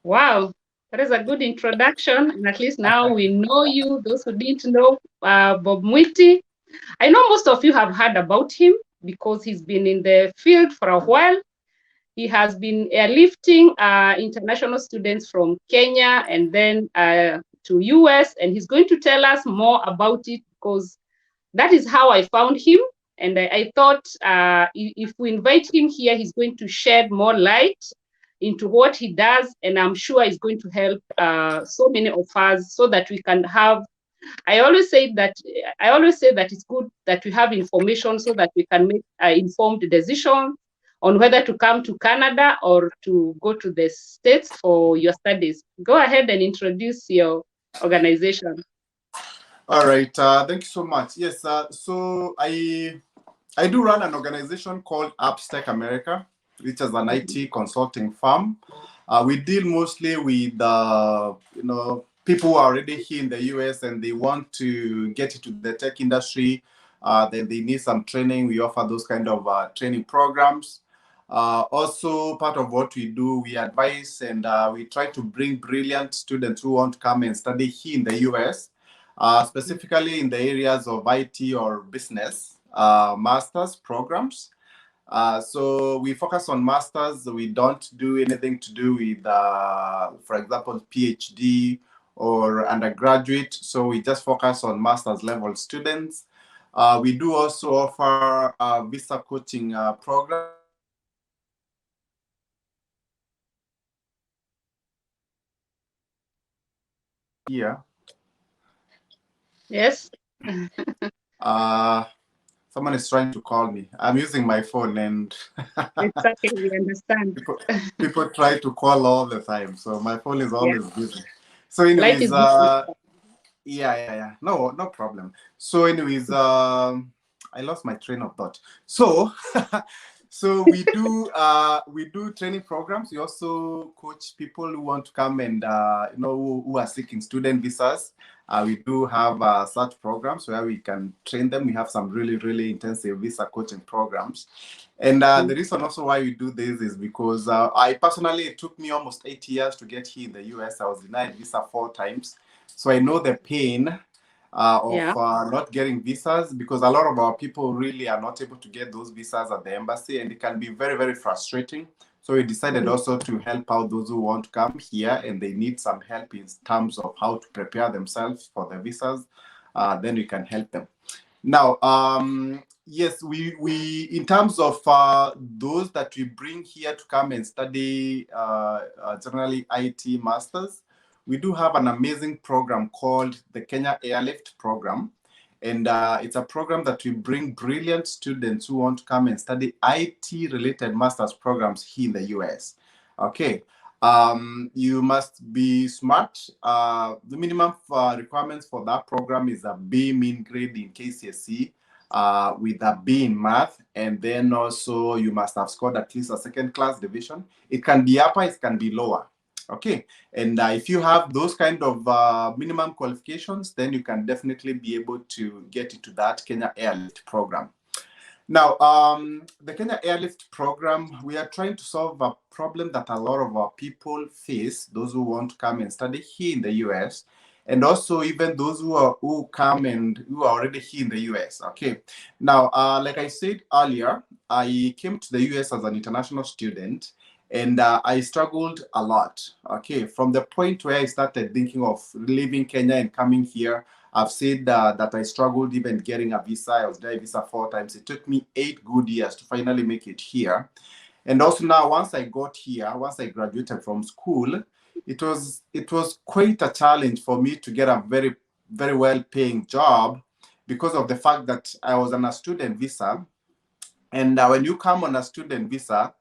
Wow, that is a good introduction. And at least now we know you, those who didn't know Bob Mwiti. I know most of you have heard about him because he's been in the field for a while. He has been airlifting international students from Kenya and then to US, and he's going to tell us more about it because that is how I found him. And I thought if we invite him here, he's going to shed more light into what he does, and I'm sure he's going to help so many of us so that we can have. I always say that it's good that we have information so that we can make informed decisions on whether to come to Canada or to go to the States for your studies. Go ahead and introduce your organization. All right. Thank you so much. Yes. So I do run an organization called Tech America, which is an IT consulting firm. We deal mostly with people who are already here in the US and they want to get into the tech industry. Then they need some training. We offer those kind of training programs. Also, part of what we do, we advise and we try to bring brilliant students who want to come and study here in the US. Specifically in the areas of IT or business, master's programs. So we focus on masters. We don't do anything to do with, for example, PhD or undergraduate. So we just focus on master's level students. We do also offer a visa coaching program. Here. Yes. Someone is trying to call me. I'm using my phone and It's okay, we understand. people try to call all the time. So my phone is always busy. So Life anyways, is busy. yeah. No problem. So anyways, I lost my train of thought. So so we do training programs. We also coach people who want to come and who are seeking student visas. We do have such programs where we can train them. We have some really intensive visa coaching programs. And the reason also why we do this is because I personally, it took me almost 8 years to get here in the US. I was denied visa 4 times. So I know the pain of not getting visas, because a lot of our people really are not able to get those visas at the embassy, and it can be very frustrating. So we decided also to help out those who want to come here and they need some help in terms of how to prepare themselves for the visas. Then we can help them. Now, yes, we in terms of those that we bring here to come and study generally IT masters, we do have an amazing program called the Kenya Airlift program. And it's a program that we bring brilliant students who want to come and study IT-related master's programs here in the US. Okay. You must be smart. The minimum requirements for that program is a B mean grade in KCSE with a B in math. And then also you must have scored at least a second class division. It can be upper, it can be lower. Okay, and if you have those kind of minimum qualifications, then you can definitely be able to get into that Kenya Airlift program. Now, the Kenya Airlift program, we are trying to solve a problem that a lot of our people face, those who want to come and study here in the US, and also even those who come and who are already here in the US. Okay, now, like I said earlier, I came to the US as an international student. And I struggled a lot, okay? From the point where I started thinking of leaving Kenya and coming here, I've said that I struggled even getting a visa. I was denied a visa 4 times. It took me 8 good years to finally make it here. And also now, once I got here, once I graduated from school, it was quite a challenge for me to get a very well-paying job because of the fact that I was on a student visa. And when you come on a student visa,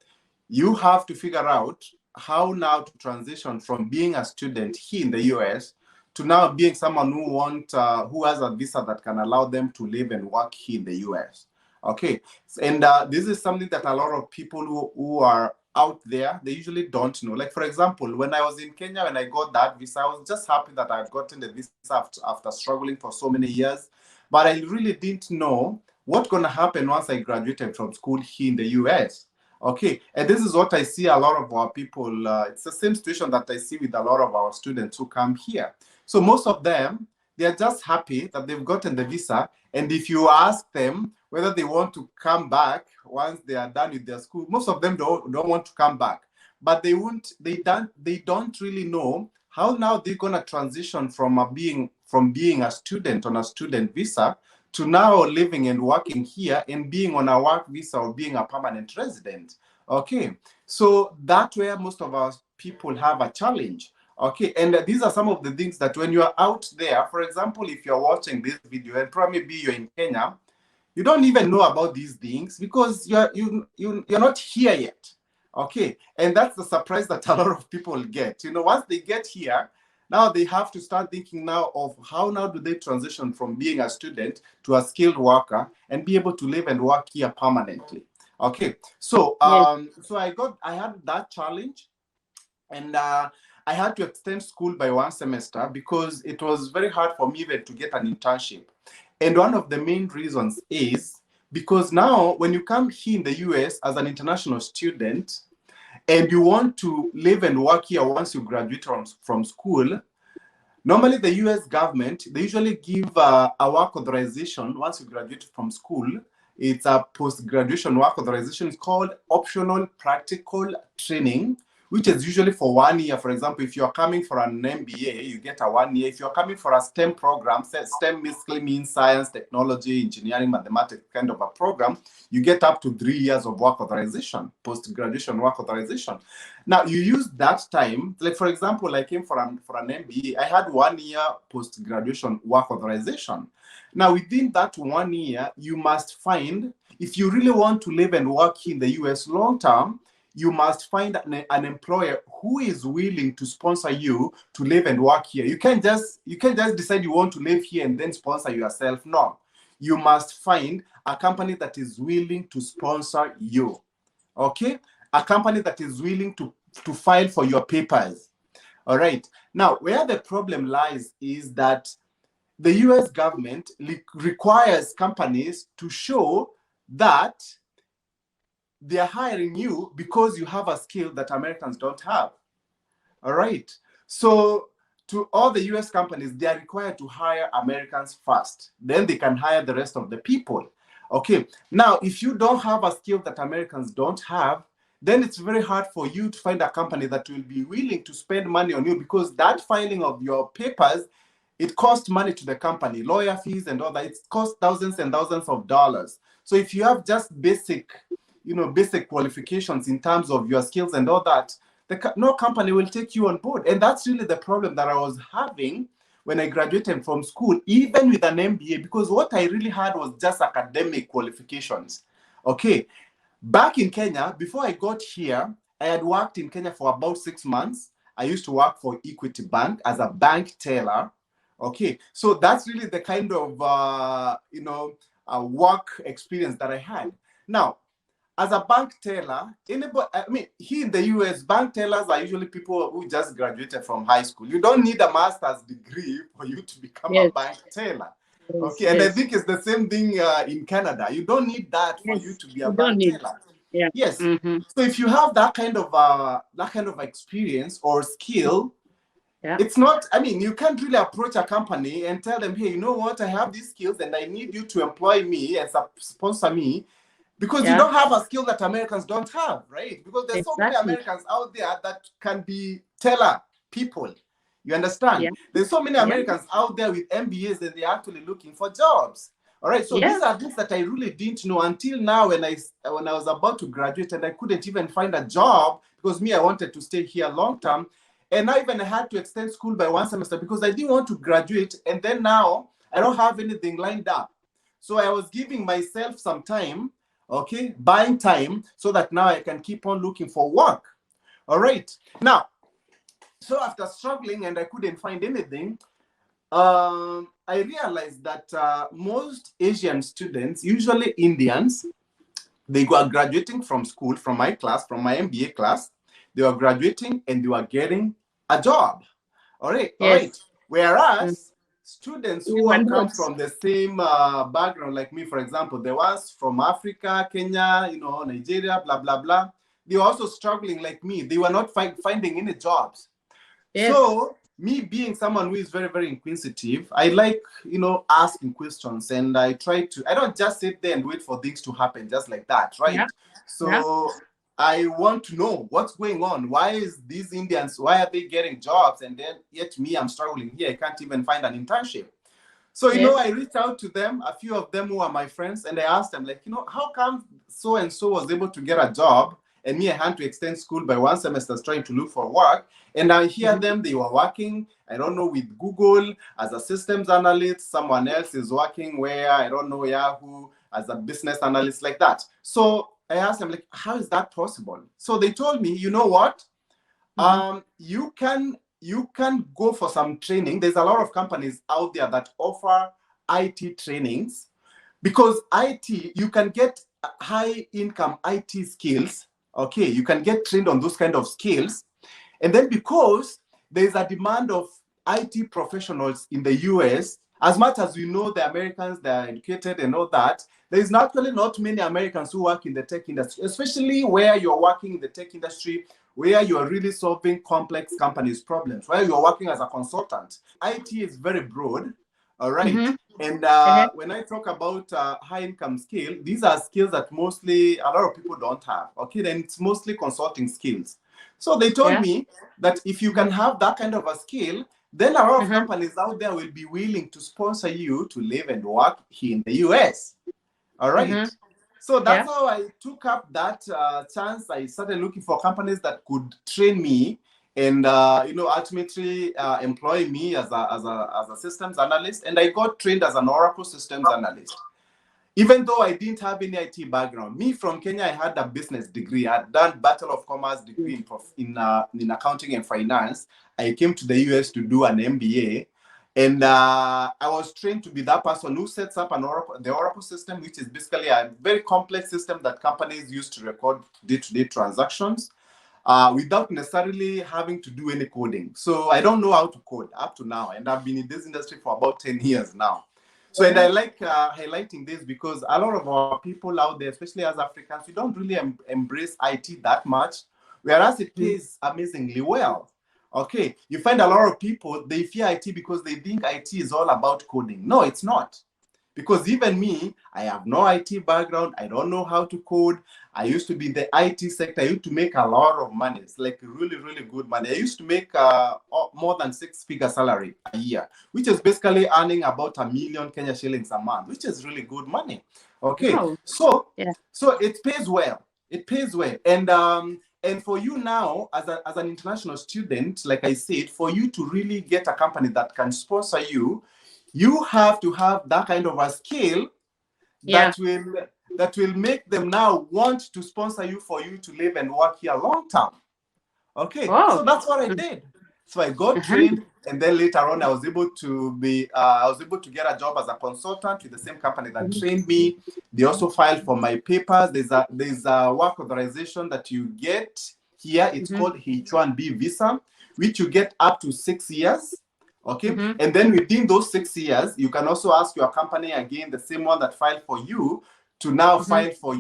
you have to figure out how now to transition from being a student here in the US to now being someone who has a visa that can allow them to live and work here in the US. Okay, and this is something that a lot of people who are out there, they usually don't know. Like, for example, when I was in Kenya, when I got that visa, I was just happy that I had gotten the visa after struggling for so many years. But I really didn't know what's going to happen once I graduated from school here in the US. Okay, and this is what I see a lot of our people. It's the same situation that I see with a lot of our students who come here. So most of them, they are just happy that they've gotten the visa. And if you ask them whether they want to come back once they are done with their school, most of them don't want to come back. But they don't really know how now they're gonna transition from being a student on a student visa to now living and working here and being on a work visa or being a permanent resident. Okay, so that's where most of our people have a challenge. Okay, and these are some of the things that when you are out there, for example, if you're watching this video and probably you're in Kenya, you don't even know about these things because you're not here yet. Okay, and that's the surprise that a lot of people get. Once they get here, now they have to start thinking now of how now do they transition from being a student to a skilled worker and be able to live and work here permanently. Okay, so Yes. I had that challenge, and I had to extend school by one semester because it was very hard for me even to get an internship. And one of the main reasons is because now when you come here in the US as an international student and you want to live and work here once you graduate from school, normally the US government, they usually give a work authorization once you graduate from school. It's a post-graduation work authorization. It's called optional practical training, which is usually for 1 year. For example, if you're coming for an MBA, you get a 1 year. If you're coming for a STEM program, STEM basically means science, technology, engineering, mathematics kind of a program, you get up to 3 years of work authorization, post-graduation work authorization. Now, you use that time, like for example, I came for an MBA, I had 1 year post-graduation work authorization. Now, within that 1 year, you must find, if you really want to live and work in the US long term, you must find an employer who is willing to sponsor you to live and work here. You can't just decide you want to live here and then sponsor yourself. No, you must find a company that is willing to sponsor you. Okay, a company that is willing to file for your papers. All right. Now, where the problem lies is that the US government requires companies to show that they are hiring you because you have a skill that Americans don't have. All right. So to all the US companies, they are required to hire Americans first. Then they can hire the rest of the people. Okay. Now, if you don't have a skill that Americans don't have, then it's very hard for you to find a company that will be willing to spend money on you, because that filing of your papers, it costs money to the company, lawyer fees and all that. It costs thousands and thousands of dollars. So if you have just basic qualifications in terms of your skills and all that, no company will take you on board. And that's really the problem that I was having when I graduated from school, even with an MBA, because what I really had was just academic qualifications. Okay. Back in Kenya, before I got here, I had worked in Kenya for about 6 months. I used to work for Equity Bank as a bank teller. Okay, so that's really the kind of work experience that I had. Now, as a bank teller, here in the US, bank tellers are usually people who just graduated from high school. You don't need a master's degree for you to become a Yes. bank teller. Yes. Okay, and I Yes. think it's the same thing in Canada. You don't need that for you Yes. to be a You don't bank need. teller. Yeah. Yes. Mm-hmm. So if you have that kind of experience or skill, Yeah. it's not, you can't really approach a company and tell them, hey, you know what, I have these skills and I need you to employ me and sponsor me, because you Yeah. don't have a skill that Americans don't have, right? Because there's so many Exactly. Americans out there that can be teller people. You understand? Yeah. There's so many Yeah. Americans out there with MBAs and they're actually looking for jobs. All right. So Yeah. these are things that I really didn't know until now when I was about to graduate, and I couldn't even find a job because I wanted to stay here long term. And I even had to extend school by one semester because I didn't want to graduate. And then now I don't have anything lined up. So I was giving myself some time, okay, buying time so that now I can keep on looking for work. All right. Now, so after struggling and I couldn't find anything, I realized that most Asian students, usually Indians, they were graduating from school, from my class, from my MBA class, they were graduating and they were getting a job. All right. Yes. Whereas students We who were have come not. from the same background like me, for example, the ones from Africa, Kenya, Nigeria, blah, blah, blah, they were also struggling like me. They were not finding any jobs. Yes. So me being someone who is very, very inquisitive, I like, asking questions, and I don't just sit there and wait for things to happen just like that, right? Yeah. So I want to know what's going on. Why is these Indians, why are they getting jobs? And then yet me, I'm struggling here. I can't even find an internship. So, Yes. I reached out to them, a few of them who are my friends, and I asked them, like, how come so-and-so was able to get a job and me, I had to extend school by 1 semester trying to look for work. And I hear them, they were working, I don't know, with Google as a systems analyst. Someone else is working where, I don't know, Yahoo as a business analyst, like that. So I asked them, like, how is that possible? So they told me, you know what? You can go for some training. There's a lot of companies out there that offer IT trainings, because IT, you can get high income IT skills. Okay, you can get trained on those kind of skills. And then because there's a demand of IT professionals in the US, as much as we know the Americans, they're educated and all that, there's actually not many Americans who work in the tech industry, especially where you're working in the tech industry, where you're really solving complex companies' problems, where you're working as a consultant. IT is very broad, all right? And when I talk about high income skill, these are skills that mostly a lot of people don't have, okay? Then it's mostly consulting skills. So they told me that if you can have that kind of a skill, then a lot of companies out there will be willing to sponsor you to live and work here in the US. All right. So that's how I took up that chance. I started looking for companies that could train me and ultimately employ me as a systems analyst. And I got trained as an Oracle systems analyst. Even though I didn't have any IT background, me from Kenya, I had a business degree. I had done Bachelor of Commerce degree in accounting and finance. I came to the US to do an MBA, and I was trained to be that person who sets up the Oracle system, which is basically a very complex system that companies use to record day-to-day transactions without necessarily having to do any coding. So I don't know how to code up to now, and I've been in this industry for about 10 years now. So, and I like highlighting this because a lot of our people out there, especially as Africans, we don't really embrace IT that much, whereas it pays amazingly well. Okay, you find a lot of people, they fear IT because they think IT is all about coding. No, it's not. Because even me, I have no IT background. I don't know how to code. I used to be in the IT sector. I used to make a lot of money. It's like really, really good money. I used to make more than 6-figure salary a year, which is basically earning about 1 million Kenya shillings a month, which is really good money. Okay, so it pays well. It pays well. And for you now, as an international student, like I said, for you to really get a company that can sponsor you, you have to have that kind of a skill that will make them now want to sponsor you for you to live and work here long term. Okay, so that's what I did. So I got trained, and then later on, I was able to get a job as a consultant with the same company that trained me. They also filed for my papers. There's a work authorization that you get here. It's called H-1B visa, which you get up to 6 years. Okay, and then within those 6 years, you can also ask your company again, the same one that filed for you, to now file for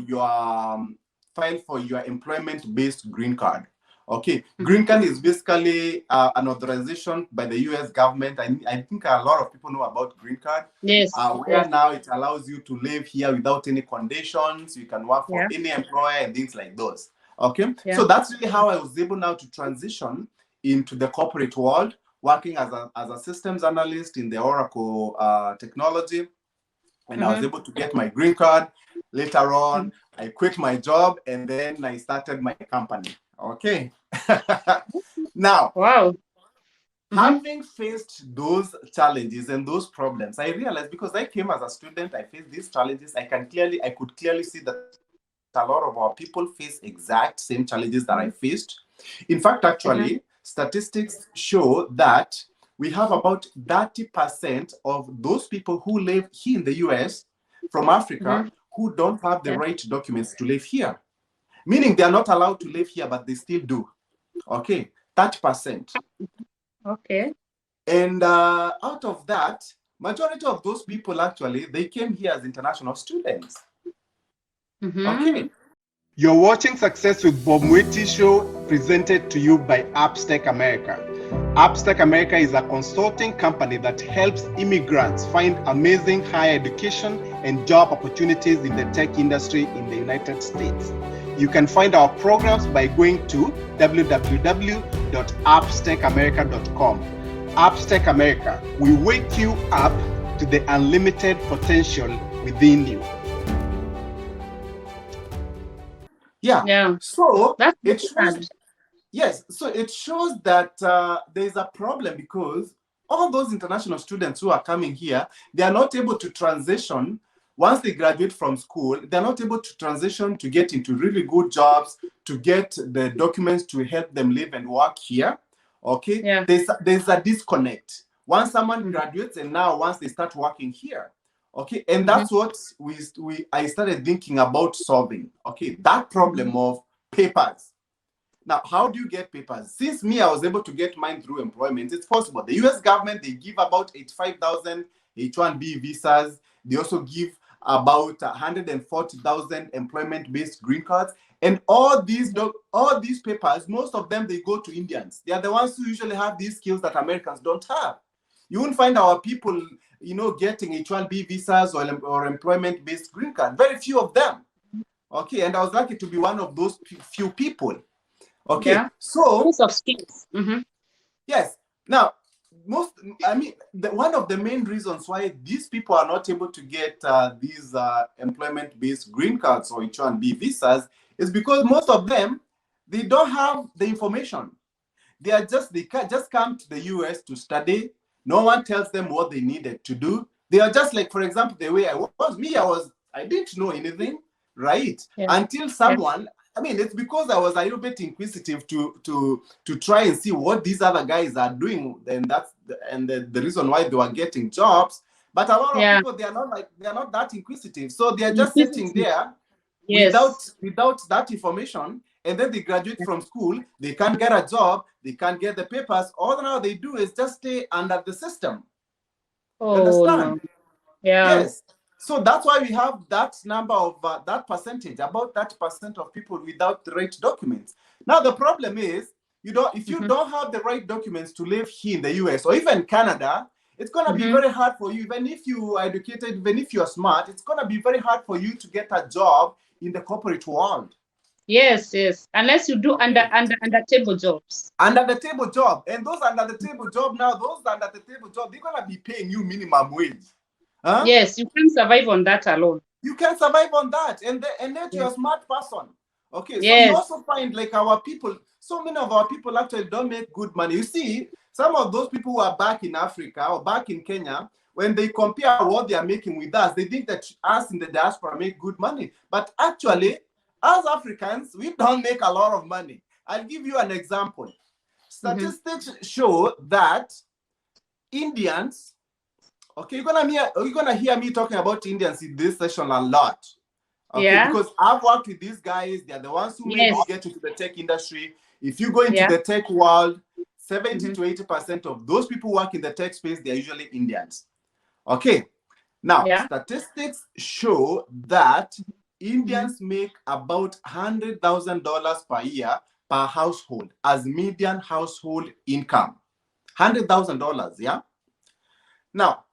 your employment-based green card. Okay, green card is basically an authorization by the US government. I think a lot of people know about green card. Where now it allows you to live here without any conditions. You can work for any employer and things like those. Okay, so that's really how I was able now to transition into the corporate world, working as a systems analyst in the Oracle technology. And I was able to get my green card. Later on, I quit my job and then I started my company. Okay. Now, having faced those challenges and those problems, I realized, because I came as a student, I faced these challenges. I could clearly see that a lot of our people face exact same challenges that I faced. In fact, actually, statistics show that we have about 30% of those people who live here in the US from Africa who don't have the right documents to live here. Meaning they are not allowed to live here, but they still do. Okay, 30%. Okay. And out of that, majority of those people actually, they came here as international students. Okay. You're watching Success with Bob Mwiti show, presented to you by Upstack America. Upstack America is a consulting company that helps immigrants find amazing higher education and job opportunities in the tech industry in the United States. You can find our programs by going to www.upstackamerica.com. Upstack America, we wake you up to the unlimited potential within you. Yeah. So That's it shows. Yes. So it shows that there's a problem because all those international students who are coming here, they are not able to transition. Once they graduate from school, they're not able to transition to get into really good jobs, to get the documents to help them live and work here. Okay. Yeah. There's a disconnect. Once someone graduates and now once they start working here. Okay, and that's what I started thinking about solving. Okay, that problem of papers. Now, how do you get papers? Since me, I was able to get mine through employment. It's possible. The US government, they give about 85,000 H-1B visas. They also give about 140,000 employment-based green cards. And all these papers, most of them, they go to Indians. They are the ones who usually have these skills that Americans don't have. You won't find our people, getting H-1B visas or employment-based green card. Very few of them. Okay, and I was lucky to be one of those few people. Okay, yeah. so Most of skills. Yes. Now, one of the main reasons why these people are not able to get these employment-based green cards or H-1B visas is because most of them, they don't have the information. They can't just come to the US to study. No one tells them what they needed to do. They are just like, for example, the way I didn't know anything, right? Yeah. Until someone, it's because I was a little bit inquisitive to try and see what these other guys are doing, and that's the reason why they were getting jobs. But a lot of people, they are not that inquisitive, so they are just sitting there without that information. And then they graduate from school, they can't get a job, they can't get the papers. All now they do is just stay under the system. Understand? No. Yeah. Yes. So that's why we have that number of that percentage, about 30% of people without the right documents. Now the problem is, if you don't have the right documents to live here in the US or even Canada, it's gonna be very hard for you. Even if you are educated, even if you are smart, it's gonna be very hard for you to get a job in the corporate world. Yes. Unless you do under table jobs. Under the table job, and those under the table job they're gonna be paying you minimum wage. Huh? Yes, you can survive on that alone. You can survive on that, and then you're a smart person. Okay, so you also find like our people, so many of our people actually don't make good money. You see, some of those people who are back in Africa or back in Kenya, when they compare what they are making with us, they think that us in the diaspora make good money. But actually, as Africans, we don't make a lot of money. I'll give you an example. Statistics show that Indians, okay, you're gonna hear me talking about Indians in this session a lot. Okay, because I've worked with these guys. They're the ones who made me get into the tech industry. If you go into the tech world, 70 to 80% of those people who work in the tech space, they're usually Indians. Okay, now statistics show that Indians make about $100,000 per year per household as median household income. $100,000, yeah? Now,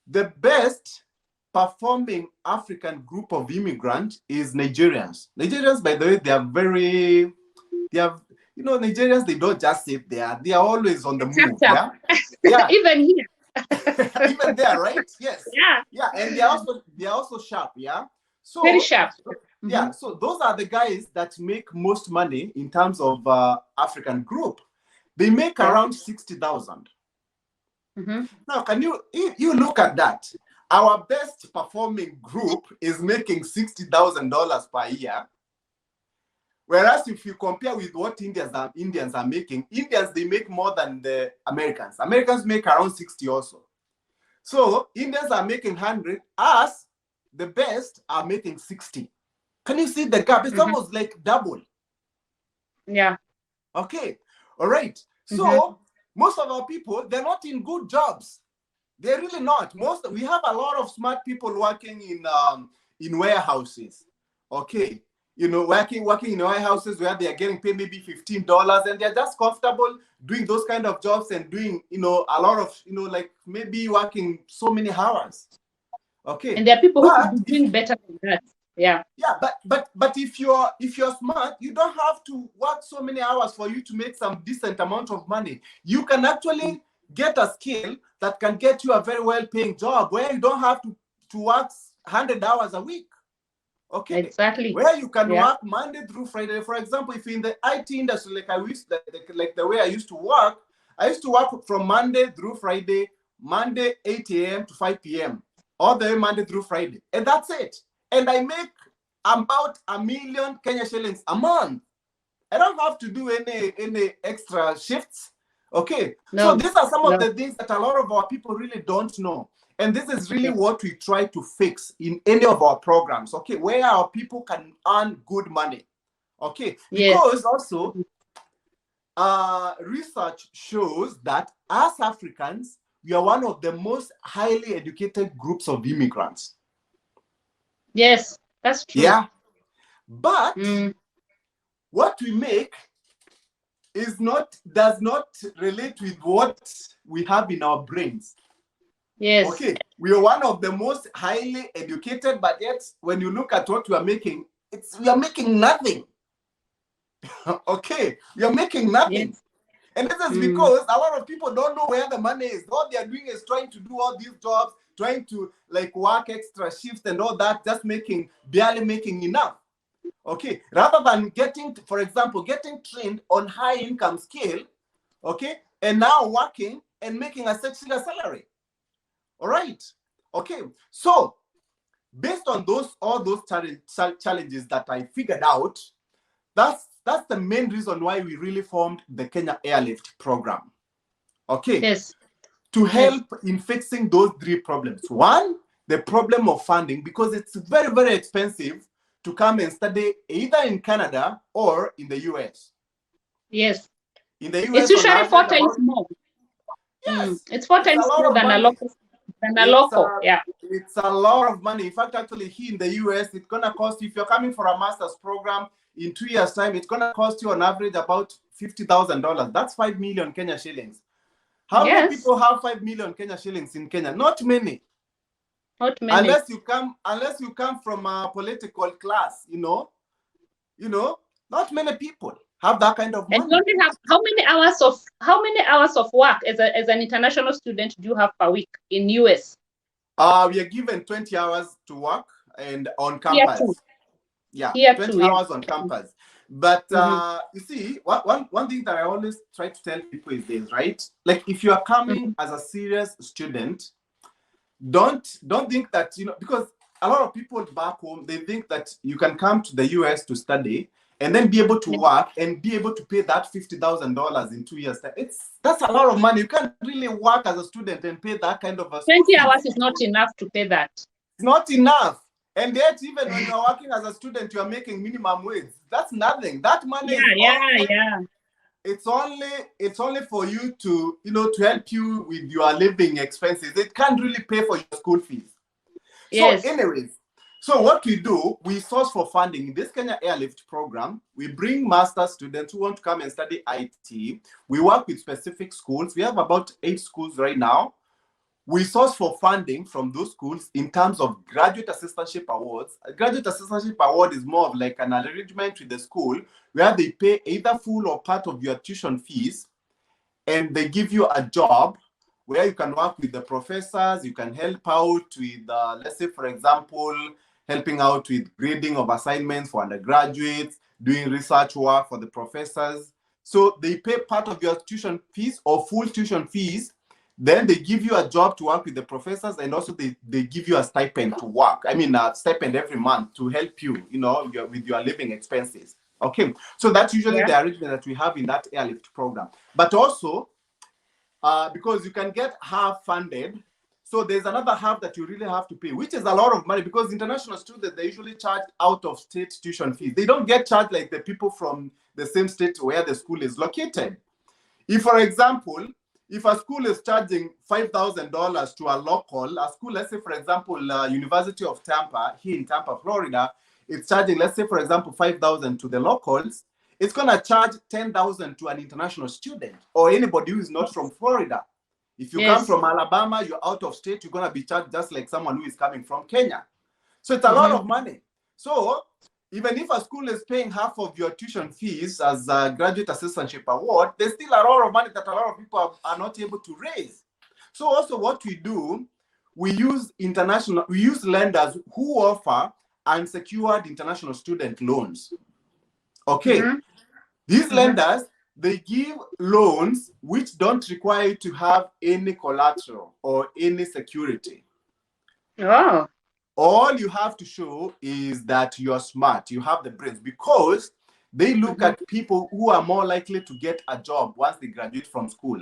the best performing African group of immigrants is Nigerians. Nigerians, by the way, Nigerians, they don't just sit there. They are always on the move, yeah? Even here. Even there, right? Yes. Yeah. And they're also sharp, yeah? So, very sharp. Yeah, so those are the guys that make most money in terms of African group. They make around 60,000. Now, can you look at that? Our best performing group is making $60,000 per year. Whereas if you compare with what Indians are making, Indians, they make more than the Americans. Americans make around 60 also. So Indians are making 100. Us, the best, are making 60. Can you see the gap? It's almost like double. Yeah. Okay. All right. So most of our people, they're not in good jobs. They're really not. We have a lot of smart people working in warehouses. Okay. Working in warehouses where they are getting paid maybe $15 and they're just comfortable doing those kind of jobs and doing, a lot of, like maybe working so many hours. Okay. And there are people who could be doing better than that. Yeah. Yeah, but if you're smart, you don't have to work so many hours for you to make some decent amount of money. You can actually get a skill that can get you a very well-paying job where you don't have to work 100 hours a week. Okay. Exactly. Where you can work Monday through Friday. For example, if you're in the IT industry, like the way I used to work from Monday through Friday, Monday 8 a.m. to 5 p.m. all the way Monday through Friday, and that's it. And I make about 1 million Kenya shillings a month. I don't have to do any extra shifts. Okay. No. So these are some of the things that a lot of our people really don't know. And this is really what we try to fix in any of our programs. Okay. Where our people can earn good money. Okay. Because also research shows that as Africans, we are one of the most highly educated groups of immigrants. Yes, that's true. Yeah. But what we make does not relate with what we have in our brains. Yes. Okay. We are one of the most highly educated, but yet when you look at what we are making, we are making nothing. Okay. We are making nothing. Yes. And this is because a lot of people don't know where the money is. What they are doing is trying to do all these jobs, trying to like work extra shifts and all that, just barely making enough. Okay, rather than for example, getting trained on high income scale, okay, and now working and making a six-figure salary. All right. Okay. So based on all those challenges that I figured out, that's the main reason why we really formed the Kenya Airlift program. Okay. Yes. To help in fixing those 3 problems. One, the problem of funding, because it's very, very expensive to come and study either in Canada or in the US. Yes. In the US, it's usually 4 times more. Yes. It's 4 times more than a local. Yeah. It's a lot of money. In fact, actually, here in the US, it's going to cost you, if you're coming for a master's program in 2 years' time, it's going to cost you on average about $50,000. That's 5 million Kenya shillings. How many people have 5 million Kenya shillings in Kenya? Not many. Not many. Unless you come from a political class, not many people have that kind of money. And you only have how many hours of work as an international student do you have per week in US? We are given 20 hours to work and on campus. Here 20 too, hours on campus. But you see, one thing that I always try to tell people is this, right? Like if you are coming as a serious student, don't think that, because a lot of people back home, they think that you can come to the US to study and then be able to work and be able to pay that $50,000 in 2 years. That's a lot of money. You can't really work as a student and pay that kind of a 20 hours is not enough to pay that. It's not enough. And yet, even when you're working as a student, you're making minimum wage. That's nothing. That money it's only for you to, to help you with your living expenses. It can't really pay for your school fees. Yes. So anyways, so what we do, we source for funding. In this Kenya Airlift program, we bring master students who want to come and study IT. We work with specific schools. We have about 8 schools right now. We source for funding from those schools in terms of graduate assistantship awards. A graduate assistantship award is more of like an arrangement with the school where they pay either full or part of your tuition fees, and they give you a job where you can work with the professors. You can help out with, let's say, for example, helping out with grading of assignments for undergraduates, doing research work for the professors. So they pay part of your tuition fees or full tuition fees. Then they give you a job to work with the professors, and also they give you a stipend to work. I mean, a stipend every month to help you, with your living expenses. Okay, so that's usually the arrangement that we have in that Airlift program. But also, because you can get half funded, so there's another half that you really have to pay, which is a lot of money, because international students, they usually charge out of state tuition fees. They don't get charged like the people from the same state where the school is located. If, for example, if a school is charging $5,000 to a local, a school, let's say, for example, University of Tampa, here in Tampa, Florida, it's charging, let's say, for example, $5,000 to the locals, it's going to charge $10,000 to an international student or anybody who is not from Florida. If you come from Alabama, you're out of state, you're going to be charged just like someone who is coming from Kenya. So it's a lot of money. So even if a school is paying half of your tuition fees as a graduate assistantship award, there's still a lot of money that a lot of people are not able to raise. So also what we do, we use lenders who offer unsecured international student loans. Okay. These lenders, they give loans which don't require you to have any collateral or any security. Oh. All you have to show is that you're smart, you have the brains, because they look at people who are more likely to get a job once they graduate from school.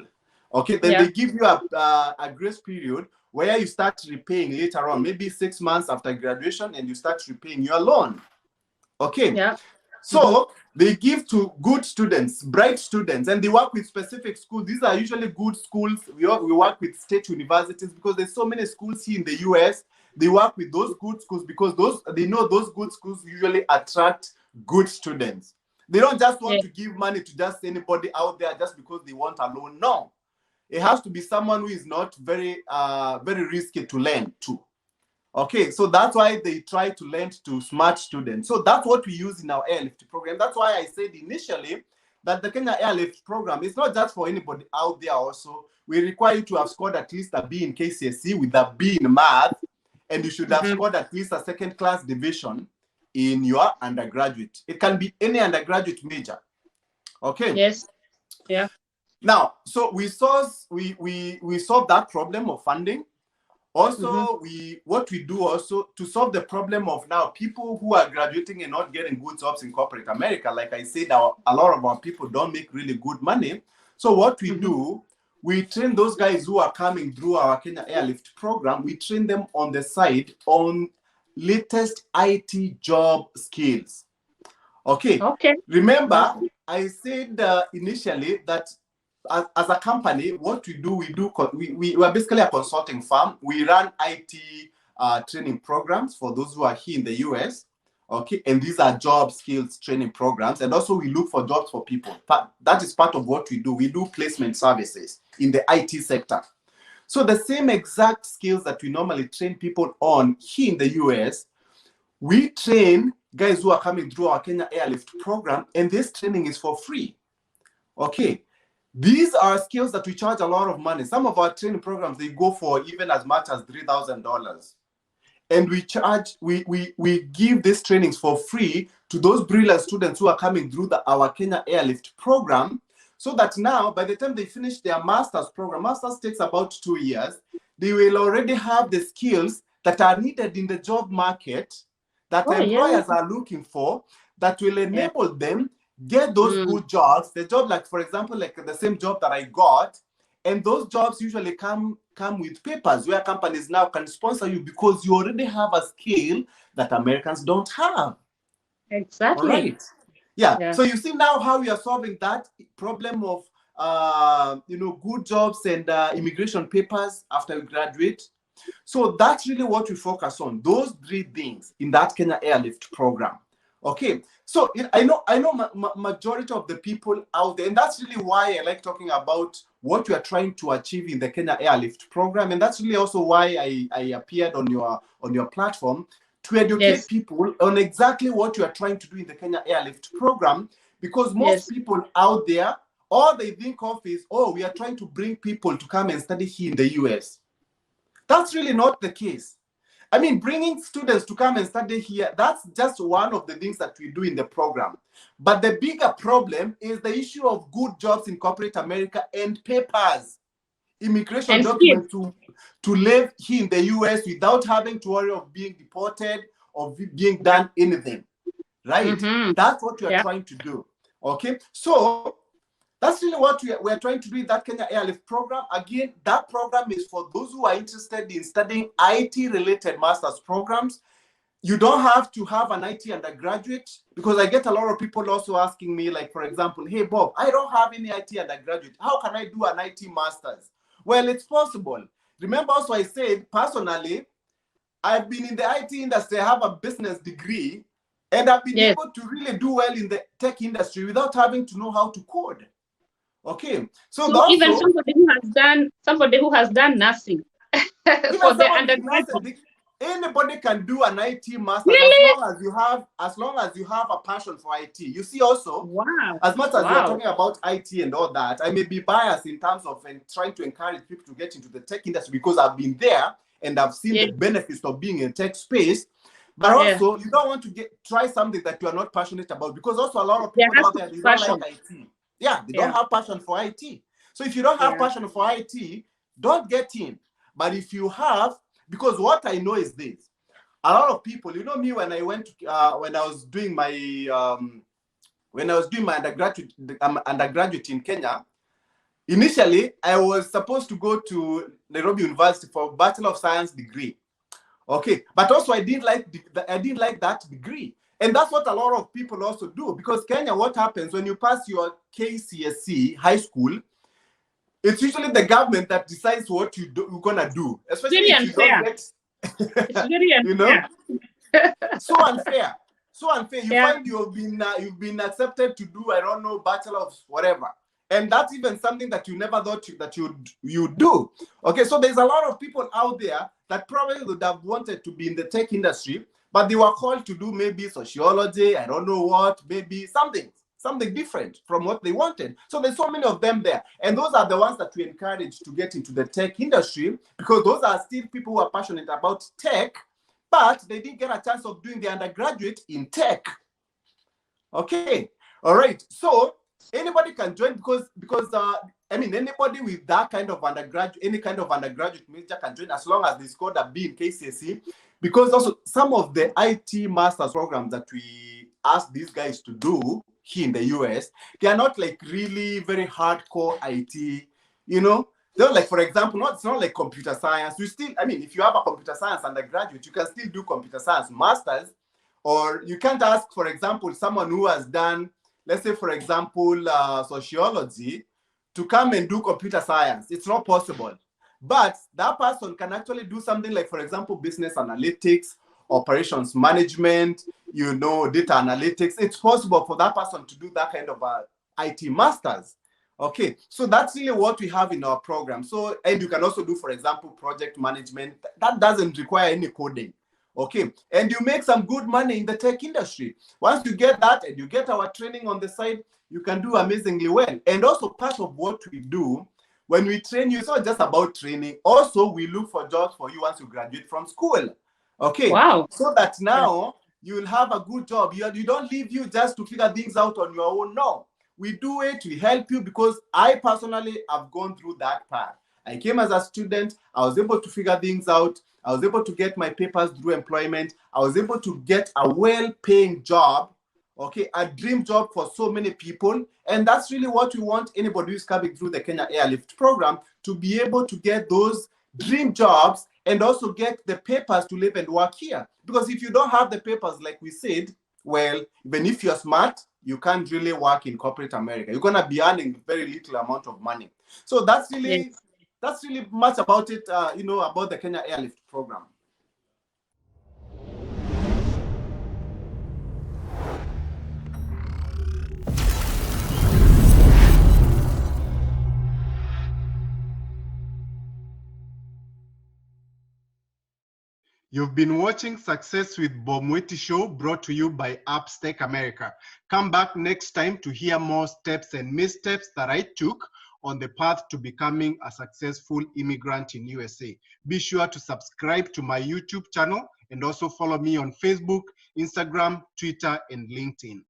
Okay, then they give you a grace period where you start repaying later on, maybe 6 months after graduation, and you start repaying your loan. Okay. Yeah. So they give to good students, bright students, and they work with specific schools. These are usually good schools. We work with state universities because there's so many schools here in the US. They work with those good schools because they know those good schools usually attract good students. They don't just want to give money to just anybody out there just because they want a loan. No, it has to be someone who is not very risky to lend to. Okay, so that's why they try to lend to smart students. So that's what we use in our Airlift program. That's why I said initially that the Kenya Airlift program is not just for anybody out there also. We require you to have scored at least a B in KCSE with a B in math, and you should have scored at least a second-class division in your undergraduate. It can be any undergraduate major. Okay. Yes. Yeah. Now, so we solve that problem of funding. Also, what we do also to solve the problem of now people who are graduating and not getting good jobs in corporate America. Like I said, a lot of our people don't make really good money. So what we do, we train those guys who are coming through our Kenya Airlift program. We train them on the side on latest IT job skills. Okay. Remember, I said initially that as a company, what we are basically a consulting firm. We run IT training programs for those who are here in the US. Okay, and these are job skills training programs, and also we look for jobs for people. That is part of what we do. We do placement services in the IT sector. So the same exact skills that we normally train people on here in the US, we train guys who are coming through our Kenya Airlift program, and this training is for free. Okay. These are skills that we charge a lot of money. Some of our training programs, they go for even as much as $3,000. And we give these trainings for free to those brilliant students who are coming through our Kenya Airlift program, so that now, by the time they finish their master's program, master's takes about 2 years, they will already have the skills that are needed in the job market that employers are looking for, that will enable them get those good jobs. The job, like for example, like the same job that I got, and those jobs usually come with papers where companies now can sponsor you because you already have a skill that Americans don't have. Exactly. All right. Yeah. So you see now how we are solving that problem of good jobs and immigration papers after you graduate. So that's really what we focus on, those 3 things in that Kenya Airlift program. Okay, so I know majority of the people out there, and that's really why I like talking about what you are trying to achieve in the Kenya Airlift program, and that's really also why I appeared on your platform to educate people on exactly what you are trying to do in the Kenya Airlift program, because most people out there, all they think of is, oh, we are trying to bring people to come and study here in the US. That's really not the case. I mean, bringing students to come and study here, that's just one of the things that we do in the program. But the bigger problem is the issue of good jobs in corporate America and papers, immigration and documents to live here in the US without having to worry of being deported or being done anything, right? That's what we are trying to do, okay? So that's really what we are trying to do in that Kenya Airlift program. Again, that program is for those who are interested in studying IT-related master's programs. you don't have to have an IT undergraduate, because I get a lot of people also asking me, like, for example, hey, Bob, I don't have any IT undergraduate. How can I do an IT master's? Well, it's possible. Remember also I said, personally, I've been in the IT industry, I have a business degree, and I've been able to really do well in the tech industry without having to know how to code. Okay, so also, even somebody who has done nursing for the undergraduate. Anybody can do an IT master, Really? as long as you have a passion for IT. You see, also, wow, as much as you're talking about IT and all that, I may be biased in terms of trying to encourage people to get into the tech industry, because I've been there and I've seen the benefits of being in tech space. But also, you don't want to try something that you are not passionate about, because also a lot of people out there, they don't like IT. Yeah, they don't have passion for IT. So if you don't have passion for IT, don't get in. But if you have, because what I know is this: a lot of people, you know me, when I went to, when I was doing my undergraduate in Kenya, initially I was supposed to go to Nairobi University for Bachelor of Science degree. Okay, but also I didn't like that degree. And that's what a lot of people also do, because Kenya, what happens when you pass your KCSE high school, it's usually the government that decides what you're gonna do, especially if you don't get, it's very unfair. you know, so unfair. You find you've been accepted to do, I don't know, bachelor of whatever, and that's even something that you never thought that you'd do. Okay, so there's a lot of people out there that probably would have wanted to be in the tech industry, but they were called to do maybe sociology, I don't know what, maybe something different from what they wanted. So there's so many of them there. And those are the ones that we encourage to get into the tech industry, because those are still people who are passionate about tech, but they didn't get a chance of doing the undergraduate in tech. Okay, all right. So anybody can join, because I mean, anybody with that kind of undergraduate, any kind of undergraduate major can join, as long as they scored a B in KCSE. Because also some of the IT master's programs that we ask these guys to do here in the US, they are not like really very hardcore IT, you know. They're like, for example, it's not like computer science. You still, I mean, if you have a computer science undergraduate, you can still do computer science masters. Or you can't ask, for example, someone who has done, let's say, for example, sociology, to come and do computer science. It's not possible. But that person can actually do something like, for example, business analytics, operations management, you know, data analytics. It's possible for that person to do that kind of IT masters. Okay, so that's really what we have in our program. So, and you can also do, for example, project management. That doesn't require any coding. Okay, and you make some good money in the tech industry. Once you get that and you get our training on the side, you can do amazingly well. And also part of what we do, when we train you, it's not just about training. Also, we look for jobs for you once you graduate from school. Okay, wow. So that now you will have a good job. You don't leave you just to figure things out on your own. No, we do it, we help you, because I personally have gone through that part. I came as a student, I was able to figure things out. I was able to get my papers through employment. I was able to get a well-paying job, okay, a dream job for so many people. And that's really what we want anybody who's coming through the Kenya Airlift program, to be able to get those dream jobs and also get the papers to live and work here. Because if you don't have the papers, like we said, well, even if you're smart, you can't really work in corporate America. You're gonna be earning very little amount of money. So that's really much about it, you know, about the Kenya Airlift program. You've been watching Success with Bob Mwiti Show, brought to you by Upstack America. Come back next time to hear more steps and missteps that I took on the path to becoming a successful immigrant in USA. Be sure to subscribe to my YouTube channel and also follow me on Facebook, Instagram, Twitter, and LinkedIn.